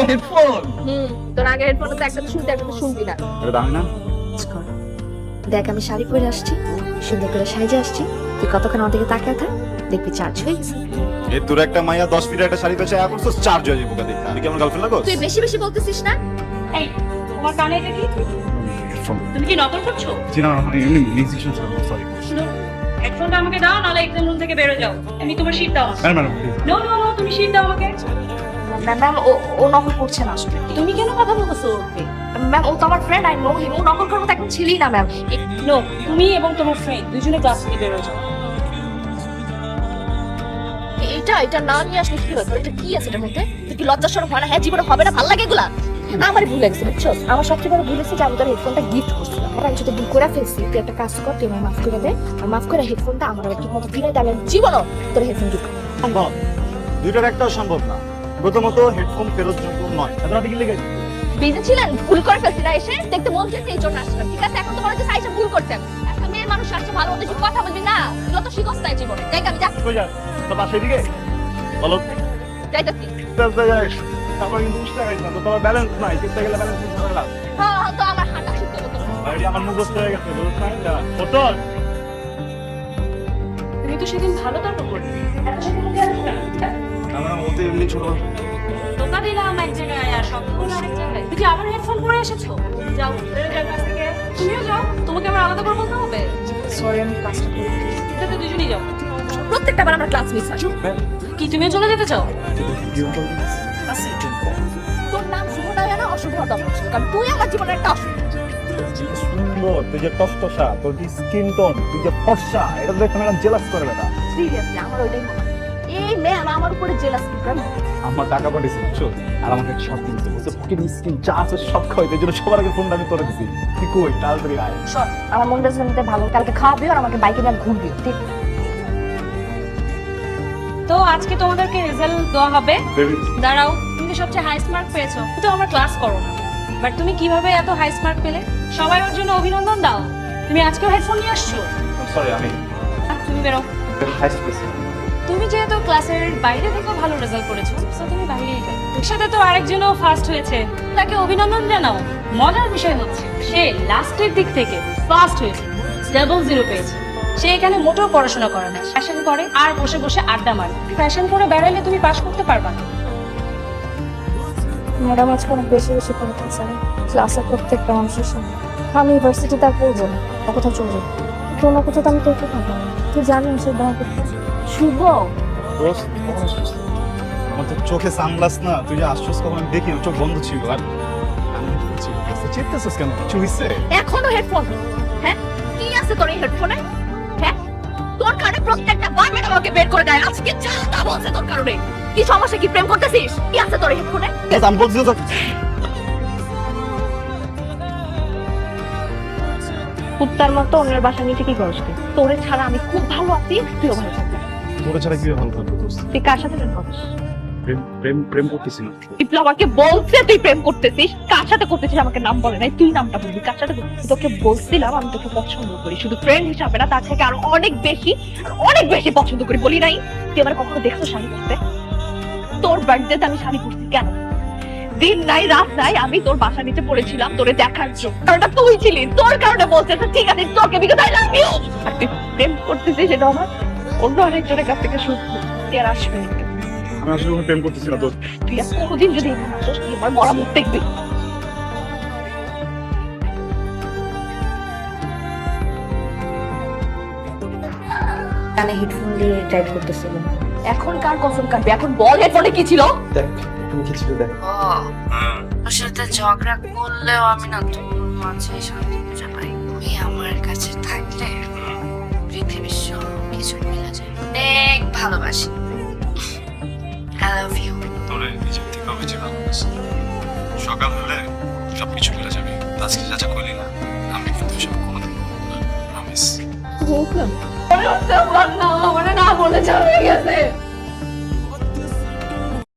Headphone. তোর আগে হেডফোনে তো একটা শুনতে একটা শুনবি না। এটা দামি না? দেখ আমি শাড়ি পরে আসছি, সুন্দর করে সাজে আসছি, তুই কতক্ষণ আমার দিকে তাকিয়ে থাক, দেখবি চার্জ হয়ে গেছে। এই তোর একটা মাইয়া 10 ফিটের একটা শাড়ি পেছে এখন তো চার্জ হয়ে যাবে দেখি। আমি কি আমার গার্লফ্রেন্ড লাগো? তুই বেশি বেশি বলতেছিস না? এই তোমার কানে এটা কি? হেডফোন। তুমি কি নকল করছো? জি না, এমনি মিউজিশিয়ান স্যার, সরি। শুনো, হেডফোনটা আমাকে দাও, নাহলে এক্সাম রুম থেকে বেরো যাও। আমি তোমার শীট দাও। ম্যাডাম নো নো নো, তুমি শীট দাও আমাকে। ম্যাম ও নকল করছে না আসলে। তুমি কেন কথা বলছো ওকে? ম্যাম ও তো আমার ফ্রেন্ড, আই নো হিম। ও নকল করার মতো একদম ছিলই না ম্যাম। নো, তুমি এবং তোমার ফ্রেন্ড দুজনে ক্লাস থেকে বেরো যাও। এটা না নিয়ে আসলে কি হবে? এটা কি আছে এটার মধ্যে? তুই কি লজ্জা শরম হয় না? হ্যাঁ জীবনে হবে না, ভালো লাগে এগুলা? আমার ভুল লাগছে বুঝছো? আমার সবচেয়ে বড় ভুল হচ্ছে যে আমি তোর হেডফোনটা গিফট করছিলাম। আর আমি যদি ভুল করে ফেলছি, তুই একটা কাজ কর, তুই আমার মাফ করে দে। আর মাফ করে হেডফোনটা আমার একটু মতো ফিরে দেয়। আমি জীবনও তোর হেডফোন গিফট করবো। সম্ভব, দুইটার একটাও সম্ভব না। প্রথমত হেডফোন ফেরত যোগ্য নয়। এত রাতে কি লেগে? বিজি ছিলেন, ভুল করে ফেলছি না, এসে দেখতে মন চাইছে এই জন্য আসলাম। ঠিক আছে, এখন তোমার হচ্ছে সাইসা ভুল করছেন। একটা মেয়ের মানুষ আসছে ভালো মতো একটু কথা বলবি না? যত শিখস তাই জীবনে। দেখ আমি কই যা? তো বাসায় দিকে বলো। যাইতাছি। আমার কিন্তু বুঝতে পারছি না, তো তোমার ব্যালেন্স নাই, কিনতে গেলে ব্যালেন্স বুঝতে পারে না। হ্যাঁ তো আমার হাঁটা শিখতে হতো না। আইডি আমার মুখস্থ হয়ে গেছে, বুঝছ না? যা ওঠল। তুমি তো সেদিন ভালো তর্ক করলে। এত সেদিন কেন না? আমার মতে এমনি ছোট। ধোকা দিলাম এক জায়গায় আর শব্দ হলো আরেক জায়গায়। তুমি কি আবার হেডফোন পরে এসেছো? যাও, বেরো যাও ক্লাস থেকে। তুমিও যাও, তোমাকে আবার আলাদা করে বলতে হবে? সরি আমি ক্লাসটা করি। তাহলে দুজনেই যাও। প্রত্যেকটা বার আমরা ক্লাস মিস হয়। কি তুমিও চলে যেতে চাও? তোর নাম শুভ না জানা অশুভ হতে হবে। কারণ তুই আমার জীবনের একটা অশুভ। সুন্দর, তুই যে টসটসা, তোর যে স্কিন টোন, তুই যে ফর্সা, এটা দেখে ম্যাডাম জেলাস করে বেটা। সিরিয়াসলি আমার ওইটাই মনে হয়। এই ম্যাম আমার উপরে জেলাস কেন? আমার টাকা পাঠিয়েছে বুঝছো, আর আমাকে একটা শর্ট দিয়েছে, বলছে ফুকিং স্কিন যা আছে সব খাওয়াইতে, এই জন্য সবার আগে ফোনটা আমি তোরে দিছি। তুই কই তাড়াতাড়ি আয়। শোন আমার মনটা জানতে ভালো, কালকে খাওয়াবি আর আমাকে বাইকে নিয়ে ঘুরবি, ঠিক? তো আজকে তোমাদেরকে রেজাল্ট দেওয়া হবে। দাঁড়াও, তুমি তো সবচেয়ে হাইস্ট মার্ক পেয়েছো, তো আমরা ক্লাস করো না। বাট তুমি কিভাবে এত হাইস্ট মার্ক পেলে? সবাই ওর জন্য অভিনন্দন দাও। তুমি আজকেও হেডফোন নিয়ে আসছো? সরি আমি তুমি বেরো। হাইস্ট পেয়েছি। তুমি যেহেতু ক্লাসের বাইরে থেকেও ভালো রেজাল্ট করেছো, তো তুমি বাইরেই যাও। এর সাথে তো আরেকজনও ফার্স্ট হয়েছে, তাকে অভিনন্দন জানাও। মজার বিষয় হচ্ছে সে লাস্টের দিক থেকে ফার্স্ট হয়েছে, 00 পেয়েছে। সে এখানে মোটেও পড়াশোনা করে না, ফ্যাশন করে আর বসে বসে আড্ডা মারে। ফ্যাশন করে বেড়াইলে তুমি পাস করতে পারবা না। ম্যাডাম আজকে অনেক বেশি বেশি পড়তেছে ক্লাসের প্রত্যেকটা মানুষের সামনে। আমি ইউনিভার্সিটিতে আর পড়বো না, কোথাও চলে যাবো। কোনো কোথাও তো আমি করতে পারবো না। তুই জানিস সে দেখা করতে শুভ। দোস্ত, আমার তো চোখে সানগ্লাস না, তুই যে আসছিস কখন আমি দেখি, চোখ বন্ধ ছিল। আর আমি চেপতেছিস কেন? কিছু হইছে? এখনো হেডফোন? হ্যাঁ কি আছে তোর এই হেডফোনে? হ্যাঁ তোর কারণে প্রত্যেকটা বার ম্যাডাম আমাকে বের করে দেয়। আজকে যা তা বলছে তোর কারণে। কি সমস্যা? কি প্রেম করতেছিস? কি আছে তোর এই হেডফোনে? আমি বলছি তো কুত্তার মতো অন্যের বাসা নিচে কি করছ তুই? তোরে ছাড়া আমি খুব ভালো আছি, তুইও ভালো থাকবি। তোরে ছাড়া কি ভালো থাকবো দোস্ত? তুই কার সাথে প্রেম করছিস? প্রেম করতেছি না। বিপ্লব আমাকে বলছে তুই প্রেম করতেছিস। কার সাথে করতেছিস আমাকে নাম বলে নাই, তুই নামটা বলবি। কার সাথে করতেছিস? তোকে বলছিলাম আমি তোকে পছন্দ করি, শুধু ফ্রেন্ড হিসাবে না, তার থেকে আরো অনেক বেশি পছন্দ করি। বলি নাই? তুই আমার কখনো দেখছো শাড়ি পরতে? তোর বার্থডেতে আমি শাড়ি পরছি কেন? দিন নাই রাত নাই আমি তোর বাসা নিচে পড়েছিলাম তোরে দেখার জন্য, কারণটা তুই ছিলি। তোর কারণে বলছে ঠিক আছে তোকে বিকজ আই লাভ ইউ। আর তুই প্রেম করতেছিস সেটা আমার অন্য আরেকজনের কাছ থেকে শুনবো। তুই আর আসবে না। আমি আসলে কোনো প্রেম করতেছি না দোস্ত। তুই আর কোনোদিন যদি এখানে আসিস, তুই আমার মরা মুখ দেখবি। কানে হেডফোন দিয়ে টাইপ করতেছিল। এখন কার কসম কাটবি? এখন বল হেডফোনে কি ছিল? দেখ তুমি কি ছিল দেখ। ওর সাথে ঝগড়া করলেও আমি না তোর মাঝে শান্তি খুঁজে পাই। তুই আমার কাছে থাকলে পৃথিবীর সব কিছু মিলে যায়। অনেক ভালোবাসি। I love you. তোরে নিজের থেকে বেঁচে ভালোবাসি। সকাল হলে সবকিছু মিলে যাবে। আজকে যা যা করলি না, আমি কিন্তু সব কোনোদিন করবো না। প্রমিস। আমার না বলে চলে গেছে।